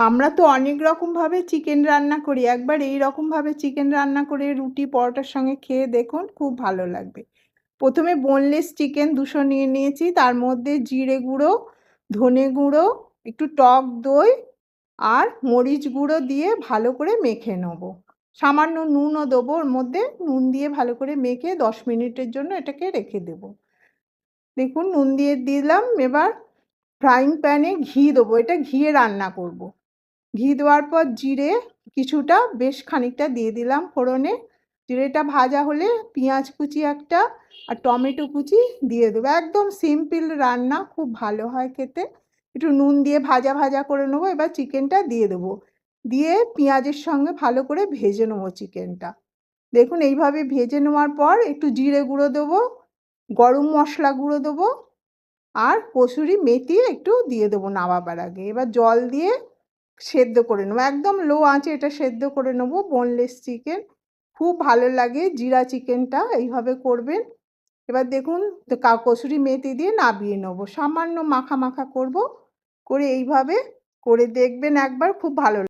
আমরা তো অনেক রকমভাবে চিকেন রান্না করি। একবার এই রকমভাবে চিকেন রান্না করে রুটি পরোটার সঙ্গে খেয়ে দেখুন, খুব ভালো লাগবে। প্রথমে বোনলেস চিকেন 200 নিয়ে নিয়েছি। তার মধ্যে জিরে গুঁড়ো, ধনে গুঁড়ো, একটু টক দই আর মরিচ গুঁড়ো দিয়ে ভালো করে মেখে নেব। সামান্য নুনও দেবো ওর মধ্যে। নুন দিয়ে ভালো করে মেখে 10 মিনিটের জন্য এটাকে রেখে দেব। দেখুন নুন দিয়ে দিলাম। এবার ফ্রাইং প্যানে ঘি দেবো। এটা ঘিয়ে রান্না করব। ঘি দেওয়ার পর জিরে কিছুটা বেশ খানিকটা দিয়ে দিলাম ফোড়নে। জিরেটা ভাজা হলে পেঁয়াজ কুচি একটা আর টমেটো কুচি দিয়ে দেবো। একদম সিম্পল রান্না, খুব ভালো হয় খেতে। একটু নুন দিয়ে ভাজা ভাজা করে নেবো। এবার চিকেনটা দিয়ে দেবো। দিয়ে পেঁয়াজের সঙ্গে ভালো করে ভেজে নেবো চিকেনটা। দেখুন এইভাবে ভেজে নেওয়ার পর একটু জিরে গুঁড়ো দেবো, গরম মশলা গুঁড়ো দেবো আর কসুরি মেথি একটু দিয়ে দেবো নামাবার আগে। এবার জল দিয়ে সেদ্ধ করে নেবো। একদম লো আঁচে এটা সেদ্ধ করে নেবো। বোনলেস চিকেন খুব ভালো লাগে। জিরা চিকেনটা এইভাবে করবেন। এবার দেখুন কসুরি মেথি দিয়ে নামিয়ে নেবো। সামান্য মাখা মাখা করব। করে এইভাবে করে দেখবেন একবার, খুব ভালো